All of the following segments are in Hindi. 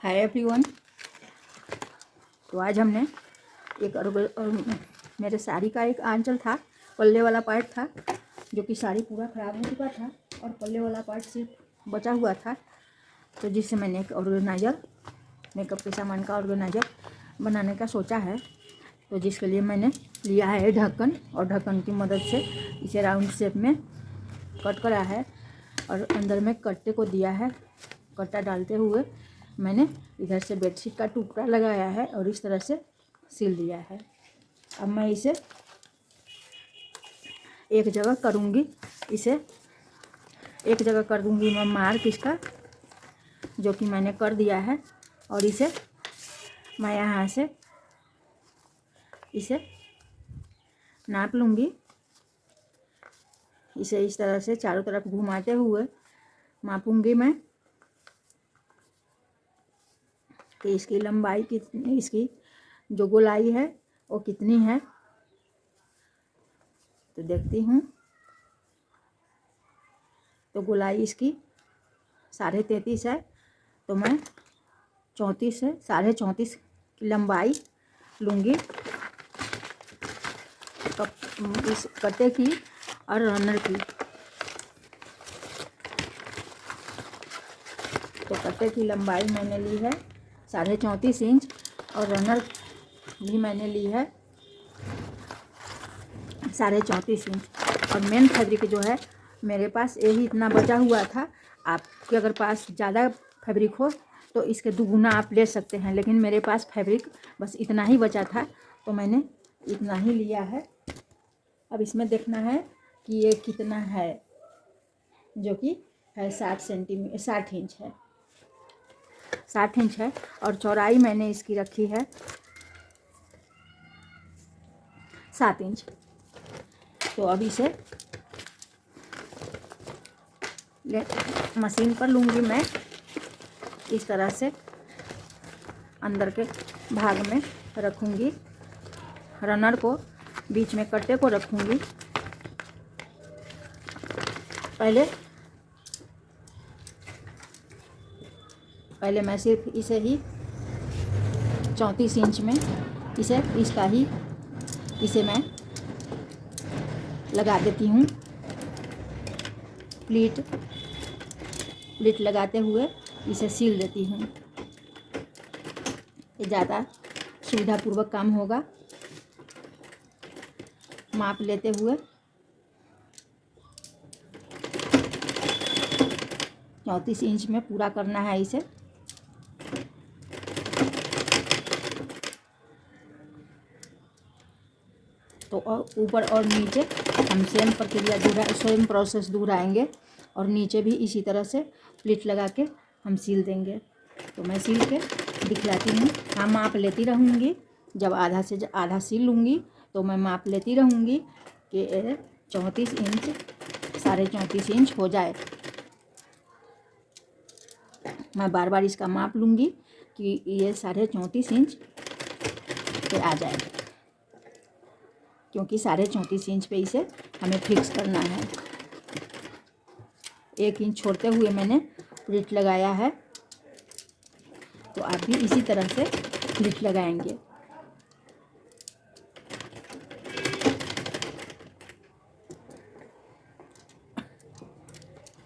Hi everyone. तो आज हमने एक और मेरे साड़ी का एक आंचल था, पल्ले वाला पार्ट था जो कि साड़ी पूरा ख़राब हो चुका था और पल्ले वाला पार्ट सिर्फ बचा हुआ था। तो जिससे मैंने एक ऑर्गेनाइज़र, मेकअप के सामान का ऑर्गेनाइज़र बनाने का सोचा है। तो जिसके लिए मैंने लिया है ढक्कन, और ढक्कन की मदद से इसे राउंड शेप में कट करा है और अंदर में कट्टे को दिया है। कट्टा डालते हुए मैंने इधर से बेडशीट का टुकड़ा लगाया है और इस तरह से सिल दिया है। अब मैं इसे एक जगह करूँगी, इसे एक जगह कर दूँगी मैं मार्क इसका, जो कि मैंने कर दिया है। और इसे मैं यहाँ से इसे नाप लूँगी। इसे इस तरह से चारों तरफ घुमाते हुए मापूंगी मैं कि इसकी लंबाई कितनी, इसकी जो गोलाई है वो कितनी है। तो देखती हूँ, तो गोलाई इसकी 33.5 है। तो मैं 34 से 34.5 की लंबाई लूँगी इस कट्टे की और रनर की। तो कट्टे की लंबाई मैंने ली है 34.5 इंच और रनर भी मैंने ली है 34.5 इंच। और मेन फैब्रिक जो है मेरे पास यही इतना बचा हुआ था। आपके अगर पास ज़्यादा फैब्रिक हो तो इसके दुगुना आप ले सकते हैं, लेकिन मेरे पास फैब्रिक बस इतना ही बचा था तो मैंने इतना ही लिया है। अब इसमें देखना है कि ये कितना है, जो कि है 60 इंच है, 60 इंच है। और चौड़ाई मैंने इसकी रखी है 7 इंच। तो अब इसे मशीन पर लूँगी मैं, इस तरह से अंदर के भाग में रखूँगी, रनर को बीच में कट्टे को रखूँगी। पहले मैं सिर्फ इसे ही 34 इंच में इसे मैं लगा देती हूँ। प्लीट लगाते हुए इसे सील देती हूँ। ये ज़्यादा सुविधापूर्वक काम होगा। माप लेते हुए 34 इंच में पूरा करना है इसे। तो और ऊपर और नीचे हम सेम प्रोसेस दोहराएंगे और नीचे भी इसी तरह से प्लीट लगा के हम सील देंगे। तो मैं सील के दिखलाती हूँ। हाँ, माप लेती रहूँगी। जब आधा से आधा सील लूँगी तो मैं माप लेती रहूँगी कि 34 इंच 34.5 इंच हो जाए। मैं बार बार इसका माप लूँगी कि ये 34.5 इंच पे आ जाए, क्योंकि 34.5 इंच पे इसे हमें फिक्स करना है। 1 इंच छोड़ते हुए मैंने प्लीट लगाया है। तो आप भी इसी तरह से प्लीट लगाएंगे।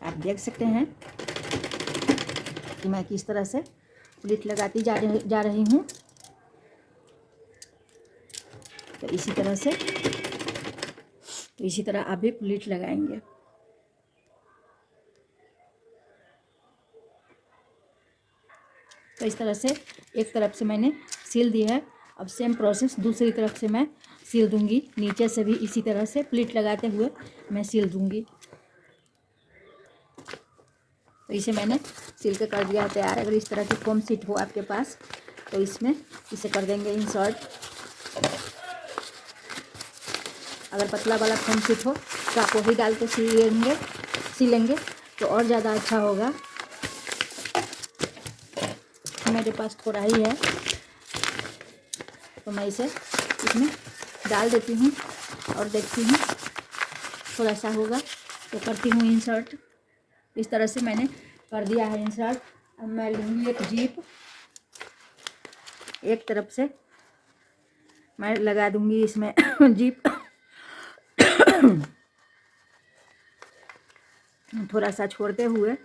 आप देख सकते हैं कि मैं किस तरह से प्लीट लगाती जा रही हूँ। तो इसी तरह आप भी प्लीट लगाएंगे। तो इस तरह से एक तरफ से मैंने सील दी है। अब सेम प्रोसेस दूसरी तरफ से मैं सील दूंगी। नीचे से भी इसी तरह से प्लीट लगाते हुए मैं सील दूंगी। तो इसे मैंने सील के कर दिया है तैयार। अगर इस तरह की फोम शीट हो आपके पास तो इसमें इसे कर देंगे इंसर्ट। अगर पतला वाला फोम शीट हो तो आप वही डाल के सिलेंगे तो और ज़्यादा अच्छा होगा। मेरे पास थोड़ा ही है तो मैं इसे इसमें डाल देती हूँ और देखती हूँ थोड़ा सा होगा तो करती हूँ इंसर्ट। इस तरह से मैंने कर दिया है इंसर्ट। अब मैं लूँगी एक जीप एक तरफ से मैं लगा दूंगी इसमें जीप थोड़ा सा छोड़ते हुए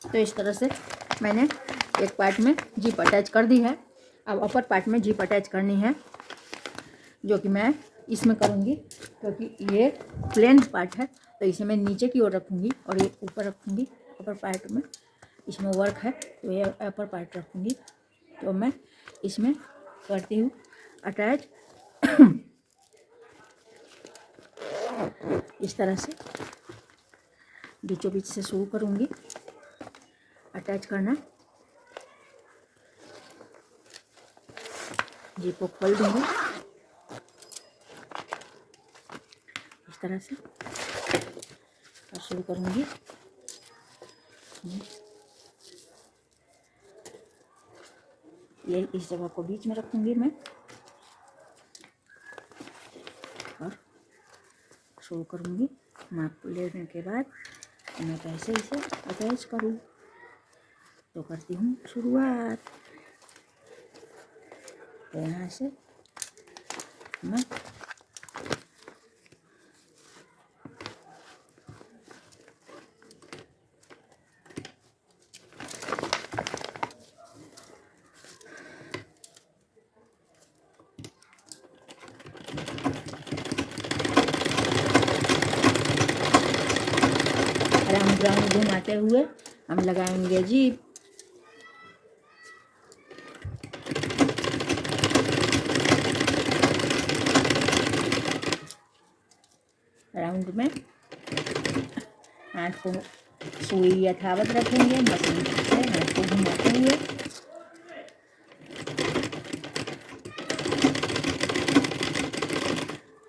तो इस तरह से मैंने एक पार्ट में जीप अटैच कर दी है। अब अपर पार्ट में जीप अटैच करनी है, जो कि मैं इसमें करूँगी, क्योंकि ये प्लेन पार्ट है तो इसे मैं नीचे की ओर रखूँगी और ये ऊपर रखूँगी। अपर पार्ट में इसमें वर्क है तो ये अपर पार्ट रखूँगी। तो मैं इसमें करती हूँ अटैच इस तरह से बीचों बीच से शुरू करूँगी अटैच करना। जीप को खोल दूँगी इस तरह से और शुरू करूँगी। ये इस जगह को बीच में रखूँगी मैं और शुरू करूँगी। माप लेने के बाद मैं कैसे इसे अटैच करूँ, तो करती हूँ शुरुआत। तो यहाँ से मैं राउंड राउंड घुमाते हुए हम लगाएंगे जीप। राउंड में हाथ को सुई यथावत रखेंगे, मशीन से हाथ को घुमाते हुए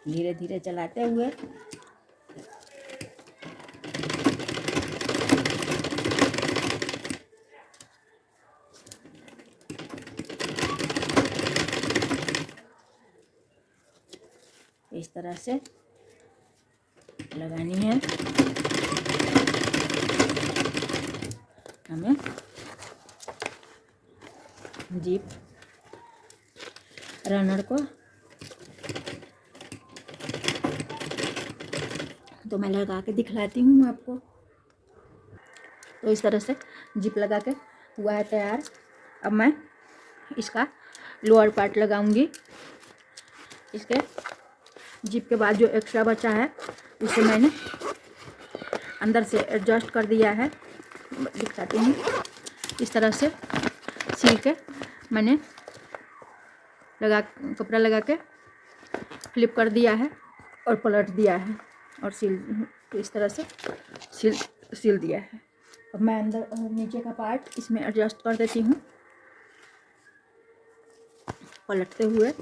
धीरे धीरे चलाते हुए इस तरह से लगानी है हमें जीप रनर को। तो मैं लगा के दिखलाती हूँ आपको। तो इस तरह से जीप लगा के हुआ है तैयार। अब मैं इसका लोअर पार्ट लगाऊंगी। इसके जीप के बाद जो एक्स्ट्रा बचा है उसे मैंने अंदर से एडजस्ट कर दिया है, दिखाती हूँ। इस तरह से सील के मैंने कपड़ा लगा के फ्लिप कर दिया है और पलट दिया है और सील इस तरह से सील दिया है। अब मैं अंदर नीचे का पार्ट इसमें एडजस्ट कर देती हूँ। पलटते हुए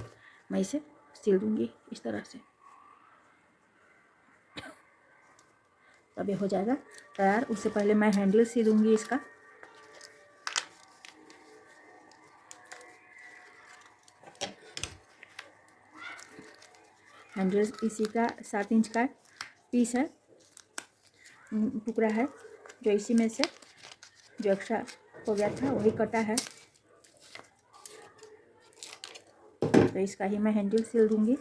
मैं इसे सील दूंगी इस तरह से। तब ये हो जाएगा तैयार। उससे पहले मैं हैंडल सी दूंगी इसका। हैंडल इसी का 7 इंच का पीस है, टुकड़ा है, जो इसी में से जो एक्स्ट्रा हो गया था वही कटा है। तो इसका ही मैं हैंडल सिल दूंगी।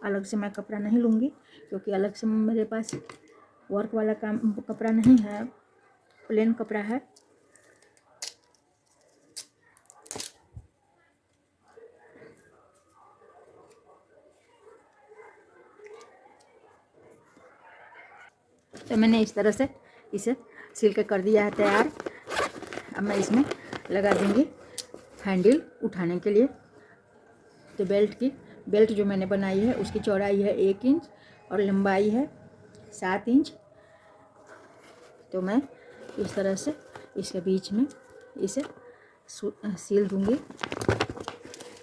अलग से मैं कपड़ा नहीं लूँगी, क्योंकि अलग से मेरे पास वर्क वाला कपड़ा नहीं है, प्लेन कपड़ा है। तो मैंने इस तरह से इसे सिल के कर दिया है तैयार। अब मैं इसमें लगा दूंगी हैंडल उठाने के लिए। तो बेल्ट जो मैंने बनाई है उसकी चौड़ाई है 1 इंच और लंबाई है 7 इंच। तो मैं इस तरह से इसके बीच में इसे सील दूंगी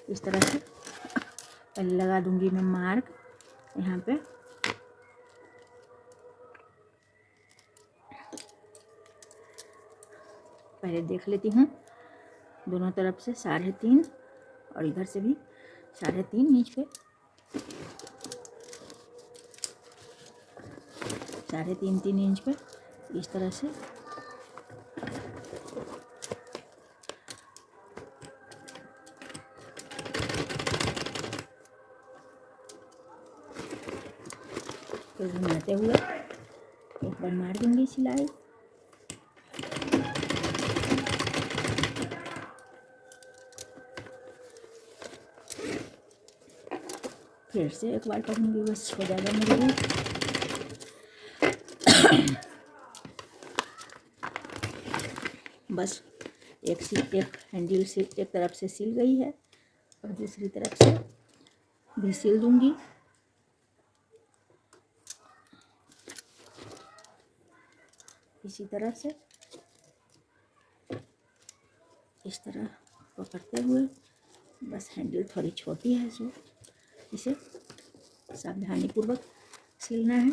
इस तरह से। पहले लगा दूंगी मैं मार्क यहाँ पे। पहले देख लेती हूँ दोनों तरफ से 3.5 और इधर से भी 3.5 इंच पे 3.5 इंच पे इस तरह से तो घुमाते हुए एक बार मार दूंगी सिलाई। फिर से एक बार करूँगी, बस हो जाएगा मेरे लिए। बस एक हैंडल से एक तरफ से सिल गई है और दूसरी तरफ से भी सिल दूंगी। इसी तरह से इस तरह पकड़ते हुए, बस हैंडल थोड़ी छोटी है सो इसे सावधानी पूर्वक सिलना है।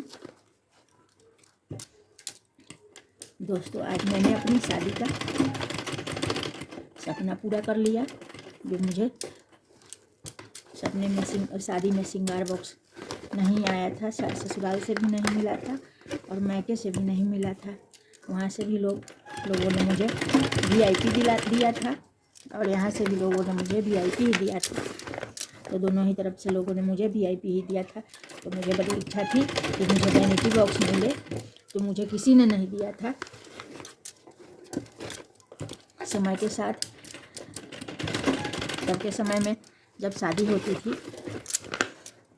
दोस्तों, आज मैंने अपनी शादी का सपना पूरा कर लिया। जो मुझे सपने में शादी में श्रृंगार बॉक्स नहीं आया था, ससुराल से भी नहीं मिला था और मायके से भी नहीं मिला था। वहाँ से भी लोगों ने मुझे VIP दिया था और यहाँ से भी लोगों ने मुझे VIP ही दिया था। तो दोनों ही तरफ से लोगों ने मुझे VIP ही दिया था। तो मुझे बड़ी इच्छा थी कि मुझे वैनिटी बॉक्स मिले, तो मुझे किसी ने नहीं दिया था। समय के साथ तब के समय में जब शादी होती थी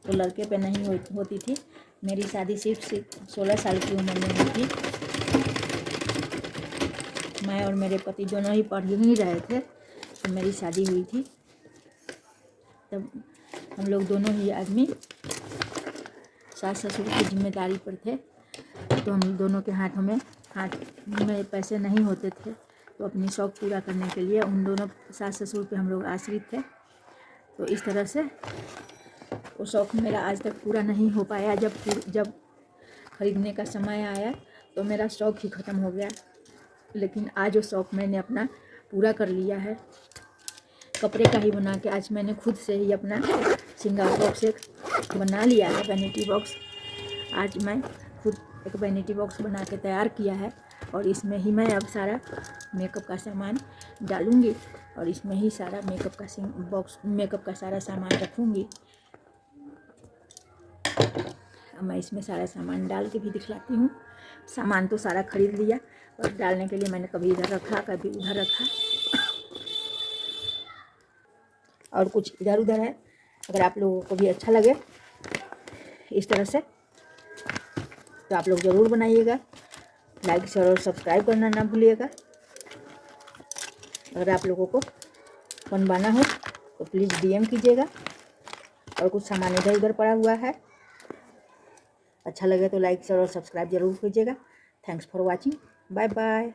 तो लड़के पे नहीं होती थी। मेरी शादी सिर्फ 16 साल की उम्र में हुई थी। मैं और मेरे पति दोनों ही पढ़ ही रहे थे तो मेरी शादी हुई थी। तब हम लोग दोनों ही आदमी सास ससुर की जिम्मेदारी पर थे। तो हम दोनों के हाथ में पैसे नहीं होते थे, तो अपनी शौक़ पूरा करने के लिए उन दोनों सास ससुर पे हम लोग आश्रित थे। तो इस तरह से वो शौक़ मेरा आज तक पूरा नहीं हो पाया। जब खरीदने का समय आया तो मेरा शौक़ ही ख़त्म हो गया। लेकिन आज वो शौक़ मैंने अपना पूरा कर लिया है। कपड़े का ही बना के आज मैंने खुद से ही अपना श्रृंगार बॉक्स एक बना लिया है, वैनिटी बॉक्स। आज मैं खुद एक वैनिटी बॉक्स बना के तैयार किया है और इसमें ही मैं अब सारा मेकअप का सामान डालूँगी और इसमें ही सारा मेकअप का सारा सामान रखूँगी। मैं इसमें सारा सामान डाल के भी दिखलाती हूँ। सामान तो सारा खरीद लिया और डालने के लिए मैंने कभी इधर रखा, कभी उधर रखा और कुछ इधर उधर है। अगर आप लोगों को भी अच्छा लगे इस तरह से तो आप लोग ज़रूर बनाइएगा। लाइक शेयर और सब्सक्राइब करना ना भूलिएगा। अगर आप लोगों को बनवाना हो तो प्लीज़ DM कीजिएगा। और कुछ सामान इधर उधर पड़ा हुआ है, अच्छा लगे तो लाइक शेयर और सब्सक्राइब ज़रूर कीजिएगा। Thanks for watching. Bye bye.